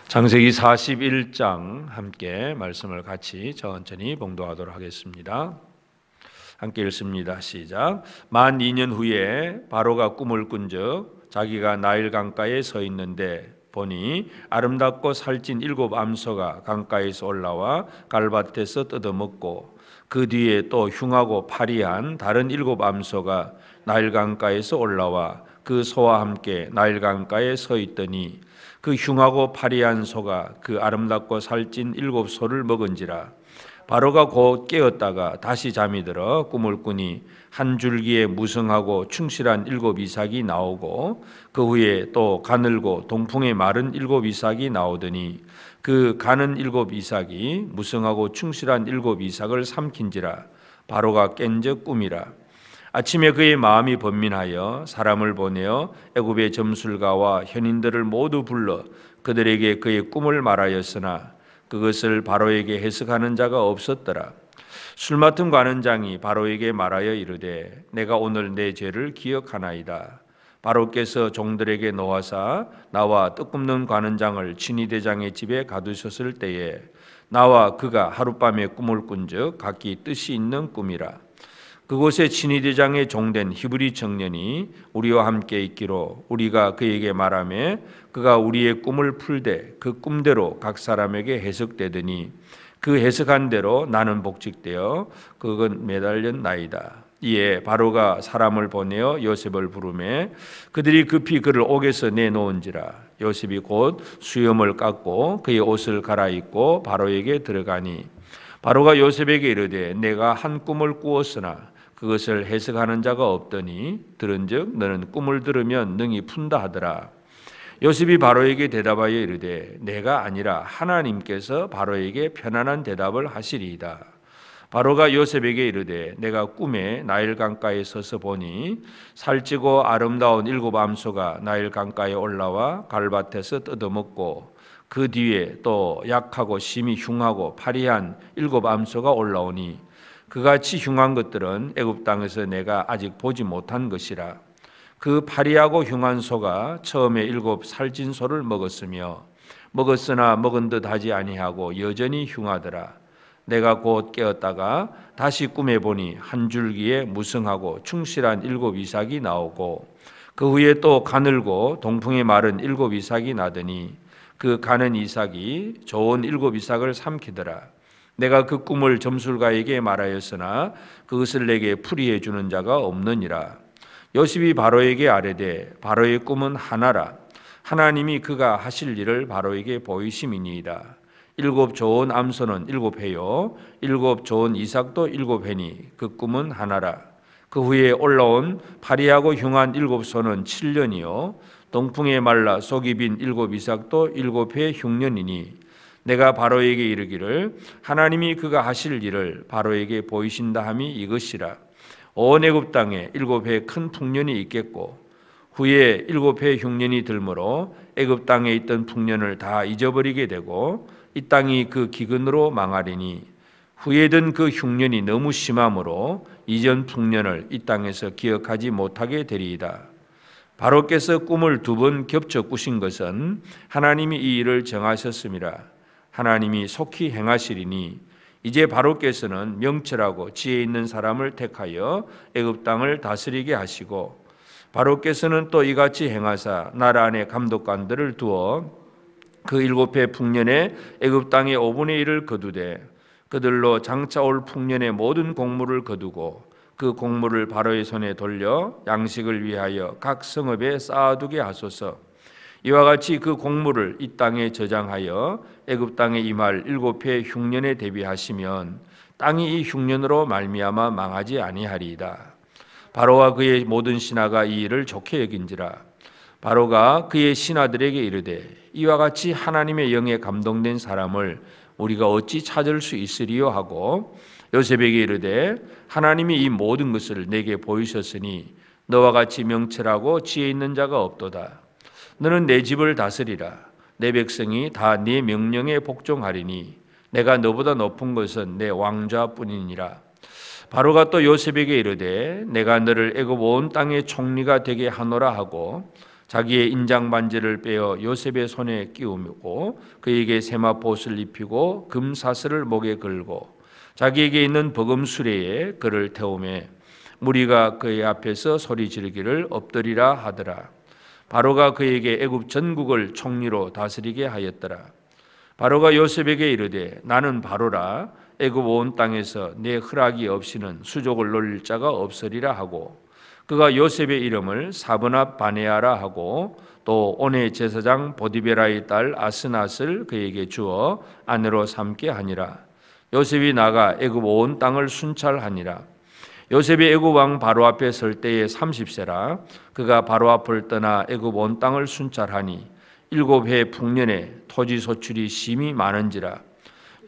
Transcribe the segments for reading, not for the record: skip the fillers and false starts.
창세기 41장 함께 말씀을 같이 천천히 봉독하도록 하겠습니다. 함께 읽습니다. 시작. 만 2년 후에 바로가 꿈을 꾼즉 자기가 나일 강가에 서 있는데 보니 아름답고 살찐 7 암소가 강가에서 올라와 갈밭에서 뜯어먹고 그 뒤에 또 흉하고 파리한 다른 7 암소가 나일 강가에서 올라와 그 소와 함께 나일 강가에 서 있더니 그 흉하고 파리한 소가 그 아름답고 살찐 7 소를 먹은지라. 바로가 곧 깨었다가 다시 잠이 들어 꿈을 꾸니 한 줄기에 무성하고 충실한 7 이삭이 나오고 그 후에 또 가늘고 동풍에 마른 7 이삭이 나오더니 그 가는 7 이삭이 무성하고 충실한 7 이삭을 삼킨지라. 바로가 깬적 꿈이라. 아침에 그의 마음이 번민하여 사람을 보내어 애굽의 점술가와 현인들을 모두 불러 그들에게 그의 꿈을 말하였으나 그것을 바로에게 해석하는 자가 없었더라. 술 맡은 관원장이 바로에게 말하여 이르되 내가 오늘 내 죄를 기억하나이다. 바로께서 종들에게 노하사 나와 떡 굽는 관원장을 친위대장의 집에 가두셨을 때에 나와 그가 하룻밤에 꿈을 꾼즉 각기 뜻이 있는 꿈이라. 그곳에 친위대장의 종된 히브리 청년이 우리와 함께 있기로 우리가 그에게 말하며 그가 우리의 꿈을 풀되 그 꿈대로 각 사람에게 해석되더니 그 해석한 대로 나는 복직되어 그건 매달렸나이다. 이에 바로가 사람을 보내어 요셉을 부르매 그들이 급히 그를 옥에서 내놓은지라. 요셉이 곧 수염을 깎고 그의 옷을 갈아입고 바로에게 들어가니 바로가 요셉에게 이르되 내가 한 꿈을 꾸었으나 그것을 해석하는 자가 없더니 들은즉 너는 꿈을 들으면 능히 푼다 하더라. 요셉이 바로에게 대답하여 이르되 내가 아니라 하나님께서 바로에게 편안한 대답을 하시리이다. 바로가 요셉에게 이르되 내가 꿈에 나일 강가에 서서 보니 살찌고 아름다운 7 암소가 나일 강가에 올라와 갈밭에서 뜯어먹고 그 뒤에 또 약하고 심히 흉하고 파리한 7 암소가 올라오니 그같이 흉한 것들은 애굽 땅에서 내가 아직 보지 못한 것이라. 그 파리하고 흉한 소가 처음에 7 살찐 소를 먹었으나 먹은 듯 하지 아니하고 여전히 흉하더라. 내가 곧 깨었다가 다시 꿈에 보니 한 줄기에 무성하고 충실한 7 이삭이 나오고 그 후에 또 가늘고 동풍에 마른 7 이삭이 나더니 그 가는 이삭이 좋은 7 이삭을 삼키더라. 내가 그 꿈을 점술가에게 말하였으나 그것을 내게 풀이해 주는 자가 없느니라. 요셉이 바로에게 아뢰되 바로의 꿈은 하나라. 하나님이 그가 하실 일을 바로에게 보이심이니이다. 7 좋은 암소는 7 회요 7 좋은 이삭도 7 회니 그 꿈은 하나라. 그 후에 올라온 파리하고 흉한 7 소는 7년이요 동풍에 말라 속이 빈 7 이삭도 7 회 흉년이니 내가 바로에게 이르기를 하나님이 그가 하실 일을 바로에게 보이신다 함이 이것이라. 온 애굽 땅에 7 회 큰 풍년이 있겠고 후에 7 회 흉년이 들므로 애굽 땅에 있던 풍년을 다 잊어버리게 되고 이 땅이 그 기근으로 망하리니 후에 든 그 흉년이 너무 심함으로 이전 풍년을 이 땅에서 기억하지 못하게 되리이다. 바로께서 꿈을 2번 겹쳐 꾸신 것은 하나님이 이 일을 정하셨음이라. 하나님이 속히 행하시리니 이제 바로께서는 명철하고 지혜 있는 사람을 택하여 애굽 땅을 다스리게 하시고 바로께서는 또 이같이 행하사 나라 안에 감독관들을 두어 그 7 회 풍년에 애굽 땅의 5분의 1을 거두되 그들로 장차 올 풍년의 모든 곡물을 거두고 그 곡물을 바로의 손에 돌려 양식을 위하여 각 성읍에 쌓아두게 하소서. 이와 같이 그 곡물을 이 땅에 저장하여 애굽 땅에 임할 7 회 흉년에 대비하시면 땅이 이 흉년으로 말미암아 망하지 아니하리이다. 바로와 그의 모든 신하가 이 일을 좋게 여긴지라. 바로가 그의 신하들에게 이르되 이와 같이 하나님의 영에 감동된 사람을 우리가 어찌 찾을 수 있으리요 하고 요셉에게 이르되 하나님이 이 모든 것을 내게 보이셨으니 너와 같이 명철하고 지혜 있는 자가 없도다. 너는 내 집을 다스리라. 내 백성이 다 네 명령에 복종하리니 내가 너보다 높은 것은 내 왕좌뿐이니라. 바로가 또 요셉에게 이르되 내가 너를 애굽 온 땅의 총리가 되게 하노라 하고 자기의 인장 반지를 빼어 요셉의 손에 끼우고 그에게 세마포옷을 입히고 금사슬을 목에 걸고 자기에게 있는 버금 수레에 그를 태우매 무리가 그의 앞에서 소리 지르기를 엎드리라 하더라. 바로가 그에게 애굽 전국을 총리로 다스리게 하였더라. 바로가 요셉에게 이르되 나는 바로라. 애굽 온 땅에서 내 허락이 없이는 수족을 놀릴 자가 없으리라 하고 그가 요셉의 이름을 사브낫 바네아라 하고 또 온의 제사장 보디베라의 딸 아스낫을 그에게 주어 아내로 삼게 하니라. 요셉이 나가 애굽 온 땅을 순찰하니라. 요셉이 애굽 왕 바로 앞에 설 때에 30세라. 그가 바로 앞을 떠나 애굽 온 땅을 순찰하니 7해 풍년에 토지 소출이 심히 많은지라.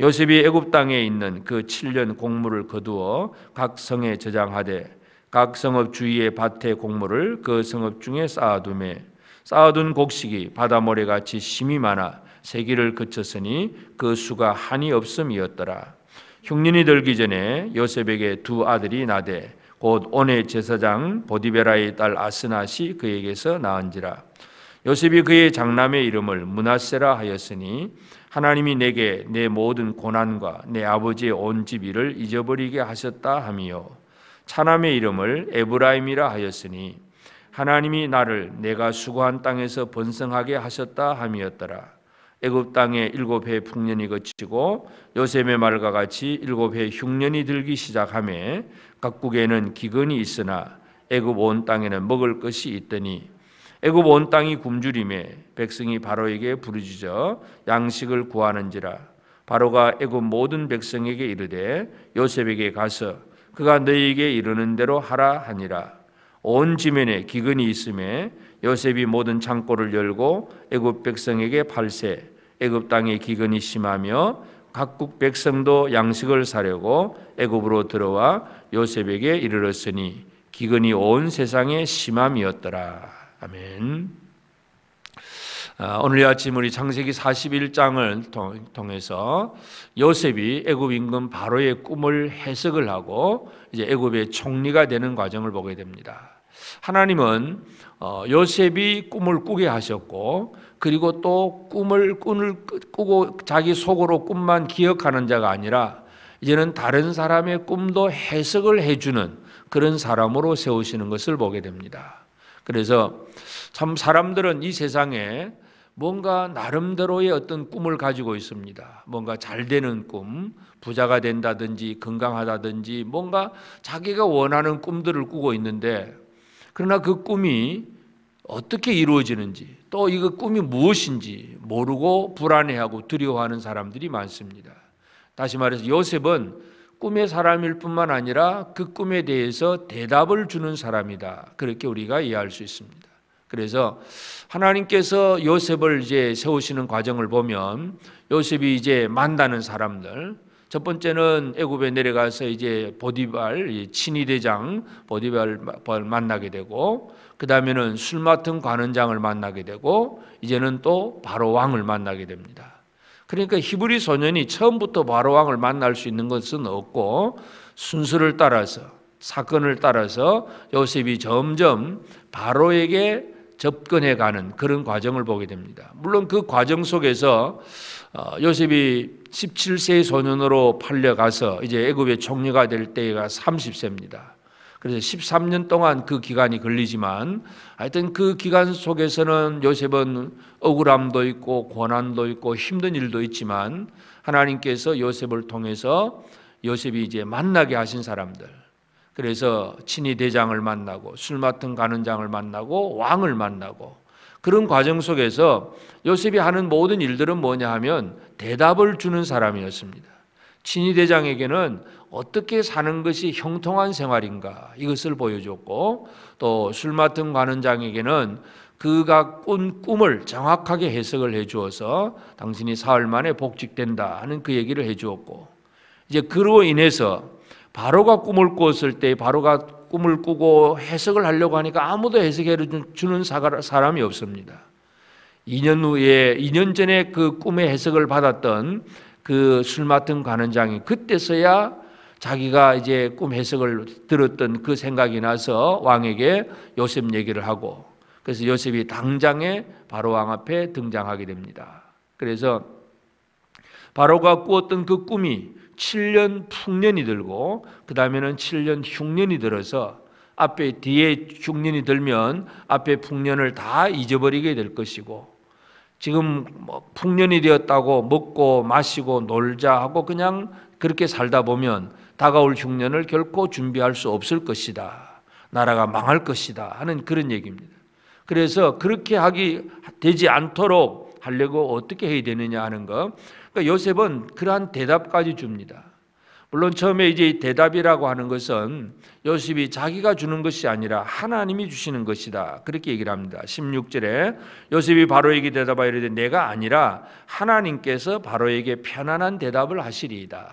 요셉이 애굽 땅에 있는 그 7년 곡물을 거두어 각 성에 저장하되 각 성읍 주위의 밭의 곡물을 그 성읍 중에 쌓아두매 쌓아둔 곡식이 바다 모래같이 심히 많아 세기를 그쳤으니 그 수가 한이 없음이었더라. 흉년이 들기 전에 요셉에게 두 아들이 나되 곧 온의 제사장 보디베라의 딸 아스낫이 그에게서 낳은지라. 요셉이 그의 장남의 이름을 므낫세라 하였으니 하나님이 내게 내 모든 고난과 내 아버지의 온 집 일을 잊어버리게 하셨다 하미요. 차남의 이름을 에브라임이라 하였으니 하나님이 나를 내가 수고한 땅에서 번성하게 하셨다 함이었더라. 애굽 땅에 7해 풍년이 거치고 요셉의 말과 같이 7해 흉년이 들기 시작하매 각국에는 기근이 있으나 애굽 온 땅에는 먹을 것이 있더니 애굽 온 땅이 굶주림에 백성이 바로에게 부르짖어 양식을 구하는지라. 바로가 애굽 모든 백성에게 이르되 요셉에게 가서 그가 너희에게 이르는 대로 하라 하니라. 온 지면에 기근이 있음에 요셉이 모든 창고를 열고 애굽 백성에게 팔세. 애굽 땅에 기근이 심하며 각국 백성도 양식을 사려고 애굽으로 들어와 요셉에게 이르렀으니 기근이 온 세상에 심함이었더라. 아멘. 오늘 아침 우리 창세기 41장을 통해서 요셉이 애굽 임금 바로의 꿈을 해석을 하고 이제 애굽의 총리가 되는 과정을 보게 됩니다. 하나님은 요셉이 꿈을 꾸게 하셨고 그리고 또 꿈을 꾸고 자기 속으로 꿈만 기억하는 자가 아니라 이제는 다른 사람의 꿈도 해석을 해주는 그런 사람으로 세우시는 것을 보게 됩니다. 그래서 참 사람들은 이 세상에 뭔가 나름대로의 어떤 꿈을 가지고 있습니다. 뭔가 잘 되는 꿈, 부자가 된다든지 건강하다든지 뭔가 자기가 원하는 꿈들을 꾸고 있는데 그러나 그 꿈이 어떻게 이루어지는지 또 이거 꿈이 무엇인지 모르고 불안해하고 두려워하는 사람들이 많습니다. 다시 말해서 요셉은 꿈의 사람일 뿐만 아니라 그 꿈에 대해서 대답을 주는 사람이다. 그렇게 우리가 이해할 수 있습니다. 그래서 하나님께서 요셉을 이제 세우시는 과정을 보면 요셉이 이제 만나는 사람들, 첫 번째는 애굽에 내려가서 이제 보디발 친위 대장 보디발 만나게 되고, 그 다음에는 술 맡은 관원장을 만나게 되고, 이제는 또 바로 왕을 만나게 됩니다. 그러니까 히브리 소년이 처음부터 바로 왕을 만날 수 있는 것은 없고 순서를 따라서 사건을 따라서 요셉이 점점 바로에게 접근해가는 그런 과정을 보게 됩니다. 물론 그 과정 속에서 요셉이 17세의 소년으로 팔려가서 이제 애굽의 총리가 될 때가 30세입니다. 그래서 13년 동안 그 기간이 걸리지만 하여튼 그 기간 속에서는 요셉은 억울함도 있고 고난도 있고 힘든 일도 있지만 하나님께서 요셉을 통해서 요셉이 이제 만나게 하신 사람들, 그래서 친위 대장을 만나고 술 맡은 관원장을 만나고 왕을 만나고 그런 과정 속에서 요셉이 하는 모든 일들은 뭐냐 하면 대답을 주는 사람이었습니다. 친위 대장에게는 어떻게 사는 것이 형통한 생활인가 이것을 보여줬고, 또 술 맡은 관원장에게는 그가 꾼 꿈을 정확하게 해석을 해주어서 당신이 사흘 만에 복직된다 하는 그 얘기를 해주었고, 이제 그로 인해서 바로가 꿈을 꾸었을 때 바로가 꿈을 꾸고 해석을 하려고 하니까 아무도 해석해 주는 사람이 없습니다. 2년 전에 그 꿈의 해석을 받았던 그 술 맡은 관원장이 그때서야 자기가 이제 꿈 해석을 들었던 그 생각이 나서 왕에게 요셉 얘기를 하고, 그래서 요셉이 당장에 바로 왕 앞에 등장하게 됩니다. 그래서 바로가 꾸었던 그 꿈이 7년 풍년이 들고 그 다음에는 7년 흉년이 들어서 뒤에 흉년이 들면 앞에 풍년을 다 잊어버리게 될 것이고, 지금 풍년이 되었다고 먹고 마시고 놀자 하고 그냥 그렇게 살다 보면 다가올 흉년을 결코 준비할 수 없을 것이다, 나라가 망할 것이다 하는 그런 얘기입니다. 그래서 그렇게 되지 않도록 하려고 어떻게 해야 되느냐 하는 거, 그러니까 요셉은 그러한 대답까지 줍니다. 물론 처음에 이제 대답이라고 하는 것은 요셉이 자기가 주는 것이 아니라 하나님이 주시는 것이다, 그렇게 얘기를 합니다. 16절에 요셉이 바로에게 대답하여 이르되 내가 아니라 하나님께서 바로에게 편안한 대답을 하시리이다.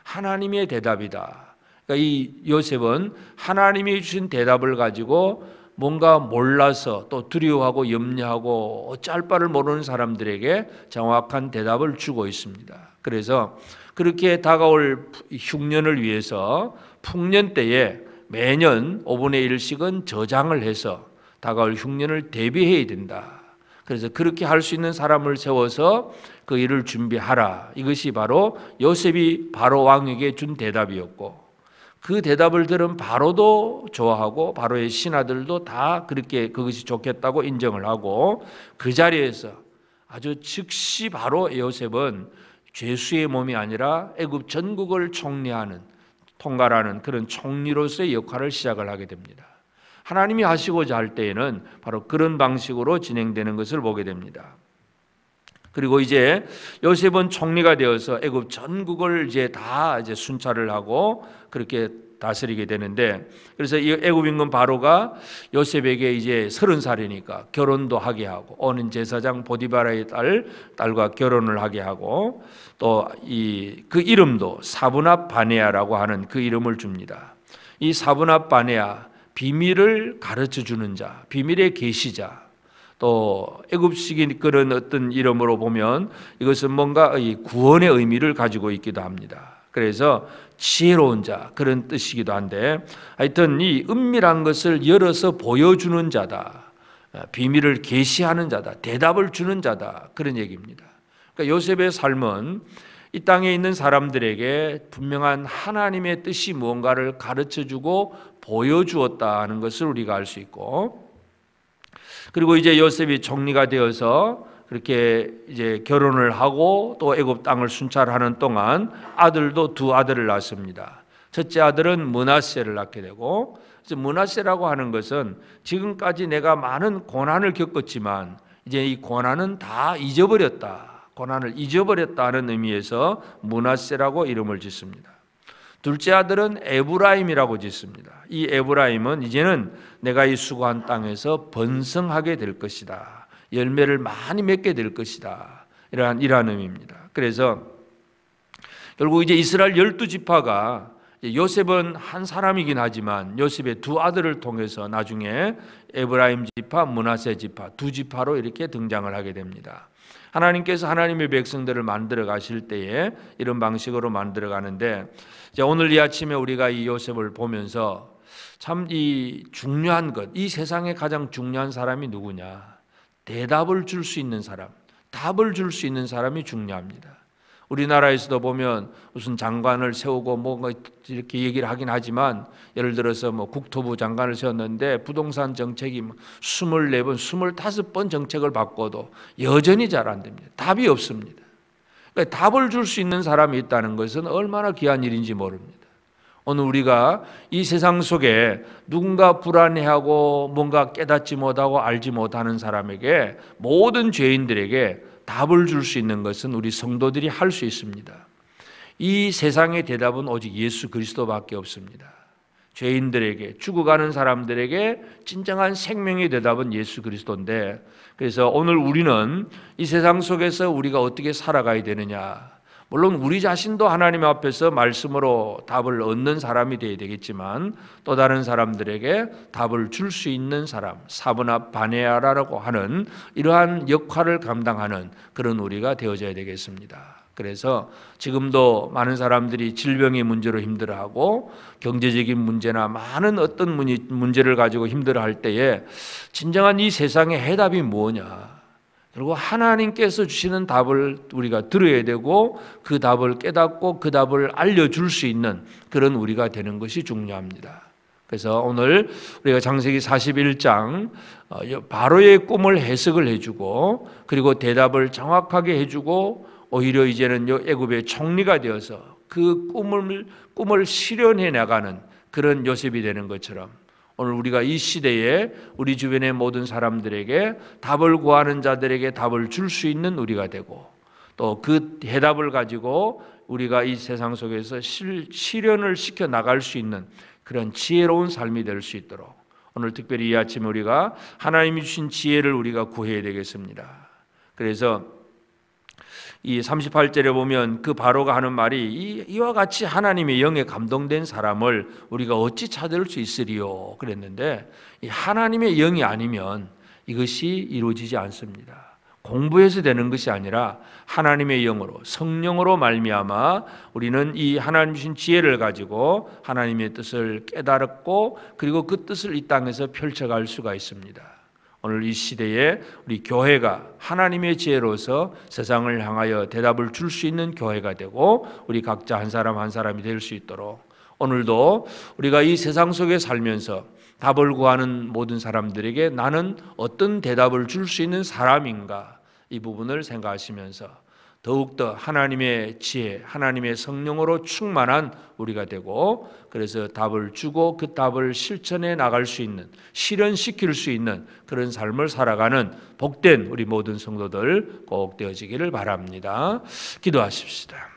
하나님의 대답이다. 그러니까 이 요셉은 하나님이 주신 대답을 가지고 뭔가 몰라서 또 두려워하고 염려하고 어찌할 바를 모르는 사람들에게 정확한 대답을 주고 있습니다. 그래서 그렇게 다가올 흉년을 위해서 풍년 때에 매년 5분의 1씩은 저장을 해서 다가올 흉년을 대비해야 된다. 그래서 그렇게 할 수 있는 사람을 세워서 그 일을 준비하라. 이것이 바로 요셉이 바로 왕에게 준 대답이었고, 그 대답을 들은 바로도 좋아하고 바로의 신하들도 다 그렇게 그것이 좋겠다고 인정을 하고, 그 자리에서 아주 즉시 바로 요셉은 죄수의 몸이 아니라 애굽 전국을 통갈하는 그런 총리로서의 역할을 시작을 하게 됩니다. 하나님이 하시고자 할 때에는 바로 그런 방식으로 진행되는 것을 보게 됩니다. 그리고 이제 요셉은 총리가 되어서 애굽 전국을 다 순찰을 하고 그렇게 다스리게 되는데, 그래서 이 애굽 임금 바로가 요셉에게 이제 30살이니까 결혼도 하게 하고, 오는 제사장 보디바라의 딸과 결혼을 하게 하고, 또 그 이름도 사브납 바네아라고 하는 그 이름을 줍니다. 이 사브납 바네아, 비밀을 가르쳐 주는 자, 비밀의 계시자, 또 애굽식인 그런 어떤 이름으로 보면 이것은 뭔가 구원의 의미를 가지고 있기도 합니다. 그래서 지혜로운 자, 그런 뜻이기도 한데, 하여튼 이 은밀한 것을 열어서 보여주는 자다, 비밀을 계시하는 자다, 대답을 주는 자다, 그런 얘기입니다. 그러니까 요셉의 삶은 이 땅에 있는 사람들에게 분명한 하나님의 뜻이 무언가를 가르쳐주고 보여주었다는 것을 우리가 알 수 있고, 그리고 이제 요셉이 총리가 되어서 그렇게 이제 결혼을 하고 또 애굽 땅을 순찰하는 동안 아들도 2아들을 낳습니다. 첫째 아들은 므낫세를 낳게 되고, 므낫세라고 하는 것은 지금까지 내가 많은 고난을 겪었지만 이제 이 고난은 다 잊어버렸다, 고난을 잊어버렸다는 의미에서 므낫세라고 이름을 짓습니다. 둘째 아들은 에브라임이라고 짓습니다. 이 에브라임은 이제는 내가 이 수고한 땅에서 번성하게 될 것이다, 열매를 많이 맺게 될 것이다, 이러한 의미입니다. 그래서 결국 이제 이스라엘 12지파가, 요셉은 한 사람이긴 하지만 요셉의 2아들을 통해서 나중에 에브라임 지파, 므낫세 지파, 2지파로 이렇게 등장을 하게 됩니다. 하나님께서 하나님의 백성들을 만들어 가실 때에 이런 방식으로 만들어 가는데, 오늘 이 아침에 우리가 이 요셉을 보면서 참 이 중요한 것, 이 세상에 가장 중요한 사람이 누구냐? 대답을 줄 수 있는 사람, 답을 줄 수 있는 사람이 중요합니다. 우리나라에서도 보면 무슨 장관을 세우고 뭐 이렇게 얘기를 하긴 하지만, 예를 들어서 뭐 국토부 장관을 세웠는데 부동산 정책이 24번, 25번 정책을 바꿔도 여전히 잘 안 됩니다. 답이 없습니다. 그러니까 답을 줄 수 있는 사람이 있다는 것은 얼마나 귀한 일인지 모릅니다. 오늘 우리가 이 세상 속에 누군가 불안해하고 뭔가 깨닫지 못하고 알지 못하는 사람에게, 모든 죄인들에게 답을 줄 수 있는 것은 우리 성도들이 할 수 있습니다. 이 세상의 대답은 오직 예수 그리스도밖에 없습니다. 죄인들에게, 죽어가는 사람들에게 진정한 생명의 대답은 예수 그리스도인데, 그래서 오늘 우리는 이 세상 속에서 우리가 어떻게 살아가야 되느냐, 물론 우리 자신도 하나님 앞에서 말씀으로 답을 얻는 사람이 되어야 되겠지만, 또 다른 사람들에게 답을 줄 수 있는 사람, 사브납 바네아라고 하는 이러한 역할을 감당하는 그런 우리가 되어져야 되겠습니다. 그래서 지금도 많은 사람들이 질병의 문제로 힘들어하고 경제적인 문제나 많은 어떤 문제를 가지고 힘들어할 때에 진정한 이 세상의 해답이 뭐냐, 그리고 하나님께서 주시는 답을 우리가 들어야 되고 그 답을 깨닫고 그 답을 알려줄 수 있는 그런 우리가 되는 것이 중요합니다. 그래서 오늘 우리가 창세기 41장 바로의 꿈을 해석을 해주고 그리고 대답을 정확하게 해주고 오히려 이제는 애굽의 총리가 되어서 그 꿈을 실현해 나가는 그런 요셉이 되는 것처럼 오늘 우리가 이 시대에 우리 주변의 모든 사람들에게 답을 구하는 자들에게 답을 줄 수 있는 우리가 되고 또 그 해답을 가지고 우리가 이 세상 속에서 실현을 시켜 나갈 수 있는 그런 지혜로운 삶이 될 수 있도록 오늘 특별히 이 아침에 우리가 하나님이 주신 지혜를 우리가 구해야 되겠습니다. 그래서 이 38절에 보면 그 바로가 하는 말이 이와 같이 하나님의 영에 감동된 사람을 우리가 어찌 찾을 수 있으리요 그랬는데, 이 하나님의 영이 아니면 이것이 이루어지지 않습니다. 공부해서 되는 것이 아니라 하나님의 영으로 성령으로 말미암아 우리는 이 하나님 주신 지혜를 가지고 하나님의 뜻을 깨달았고 그리고 그 뜻을 이 땅에서 펼쳐갈 수가 있습니다. 오늘 이 시대에 우리 교회가 하나님의 지혜로서 세상을 향하여 대답을 줄 수 있는 교회가 되고 우리 각자 한 사람 한 사람이 될 수 있도록 오늘도 우리가 이 세상 속에 살면서 답을 구하는 모든 사람들에게 나는 어떤 대답을 줄 수 있는 사람인가, 이 부분을 생각하시면서 더욱더 하나님의 지혜, 하나님의 성령으로 충만한 우리가 되고 그래서 답을 주고 그 답을 실천해 나갈 수 있는, 실현시킬 수 있는 그런 삶을 살아가는 복된 우리 모든 성도들 꼭 되어지기를 바랍니다. 기도하십시다.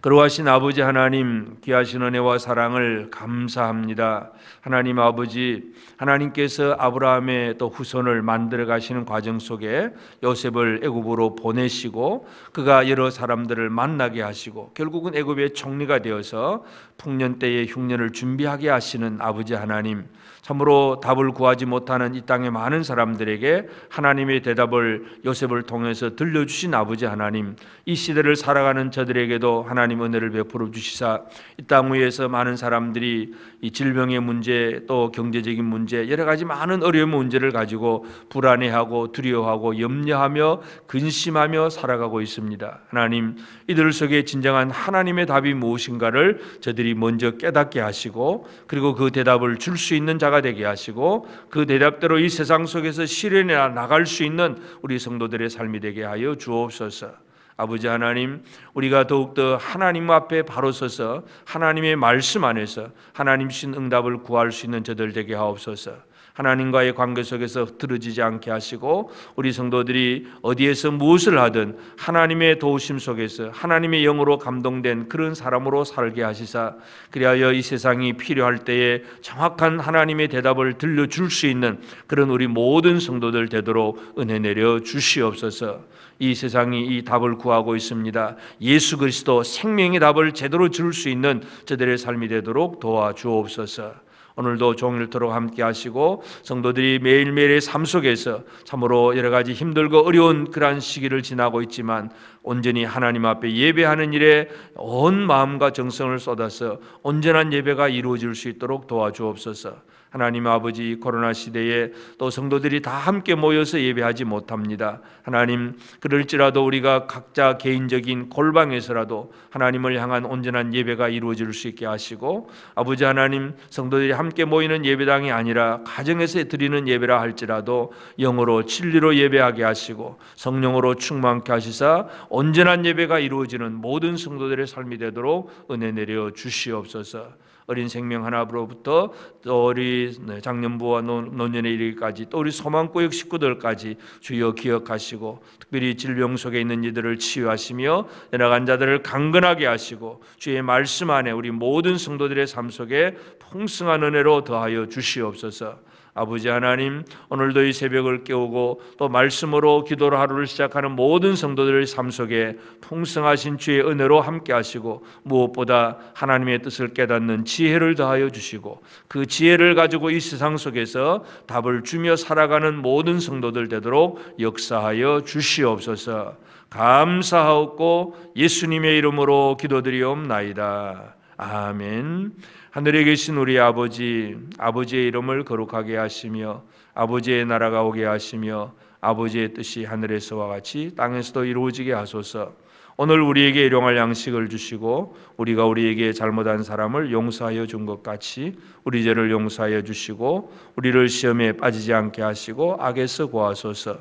거룩하신 아버지 하나님, 귀하신 은혜와 사랑을 감사합니다. 하나님 아버지, 하나님께서 아브라함의 또 후손을 만들어 가시는 과정 속에 요셉을 애굽으로 보내시고 그가 여러 사람들을 만나게 하시고 결국은 애굽의 총리가 되어서 풍년 때의 흉년을 준비하게 하시는 아버지 하나님, 참으로 답을 구하지 못하는 이 땅의 많은 사람들에게 하나님의 대답을 요셉을 통해서 들려주신 아버지 하나님, 이 시대를 살아가는 저들에게도 하나님 은혜를 베풀어 주시사 이 땅 위에서 많은 사람들이 이 질병의 문제 또 경제적인 문제 여러 가지 많은 어려운 문제를 가지고 불안해하고 두려워하고 염려하며 근심하며 살아가고 있습니다. 하나님, 이들 속에 진정한 하나님의 답이 무엇인가를 저들이 먼저 깨닫게 하시고 그리고 그 대답을 줄 수 있는 자가 되게 하시고 그 대답대로 이 세상 속에서 실현해 나갈 수 있는 우리 성도들의 삶이 되게 하여 주옵소서. 아버지 하나님, 우리가 더욱더 하나님 앞에 바로 서서 하나님의 말씀 안에서 하나님 주신 응답을 구할 수 있는 저들 되게 하옵소서. 하나님과의 관계 속에서 흐트러지지 않게 하시고 우리 성도들이 어디에서 무엇을 하든 하나님의 도우심 속에서 하나님의 영으로 감동된 그런 사람으로 살게 하시사 그리하여 이 세상이 필요할 때에 정확한 하나님의 대답을 들려줄 수 있는 그런 우리 모든 성도들 되도록 은혜 내려 주시옵소서. 이 세상이 이 답을 구하고 있습니다. 예수 그리스도 생명의 답을 제대로 줄 수 있는 저들의 삶이 되도록 도와주옵소서. 오늘도 종일토록 함께 하시고 성도들이 매일매일의 삶 속에서 참으로 여러 가지 힘들고 어려운 그러한 시기를 지나고 있지만 온전히 하나님 앞에 예배하는 일에 온 마음과 정성을 쏟아서 온전한 예배가 이루어질 수 있도록 도와주옵소서. 하나님 아버지, 코로나 시대에 또 성도들이 다 함께 모여서 예배하지 못합니다. 하나님, 그럴지라도 우리가 각자 개인적인 골방에서라도 하나님을 향한 온전한 예배가 이루어질 수 있게 하시고 아버지 하나님, 성도들이 함께 모이는 예배당이 아니라 가정에서 드리는 예배라 할지라도 영으로 진리로 예배하게 하시고 성령으로 충만케 하시사 온전한 예배가 이루어지는 모든 성도들의 삶이 되도록 은혜 내려 주시옵소서. 어린 생명 하나로부터 또 우리 장년부와 노년에 이르기까지 또 우리 소망구역 식구들까지 주여 기억하시고 특별히 질병 속에 있는 이들을 치유하시며 내려간 자들을 강건하게 하시고 주의 말씀 안에 우리 모든 성도들의 삶 속에 풍성한 은혜로 더하여 주시옵소서. 아버지 하나님, 오늘도 이 새벽을 깨우고 또 말씀으로 기도로 하루를 시작하는 모든 성도들의 삶 속에 풍성하신 주의 은혜로 함께 하시고, 무엇보다 하나님의 뜻을 깨닫는 지혜를 더하여 주시고, 그 지혜를 가지고 이 세상 속에서 답을 주며 살아가는 모든 성도들 되도록 역사하여 주시옵소서. 감사하옵고 예수님의 이름으로 기도드리옵나이다. 아멘. 하늘에 계신 우리 아버지, 아버지의 이름을 거룩하게 하시며 아버지의 나라가 오게 하시며 아버지의 뜻이 하늘에서와 같이 땅에서도 이루어지게 하소서. 오늘 우리에게 일용할 양식을 주시고 우리가 우리에게 잘못한 사람을 용서하여 준 것 같이 우리 죄를 용서하여 주시고 우리를 시험에 빠지지 않게 하시고 악에서 구하소서.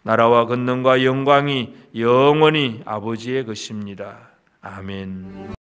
나라와 권능과 영광이 영원히 아버지의 것입니다. 아멘.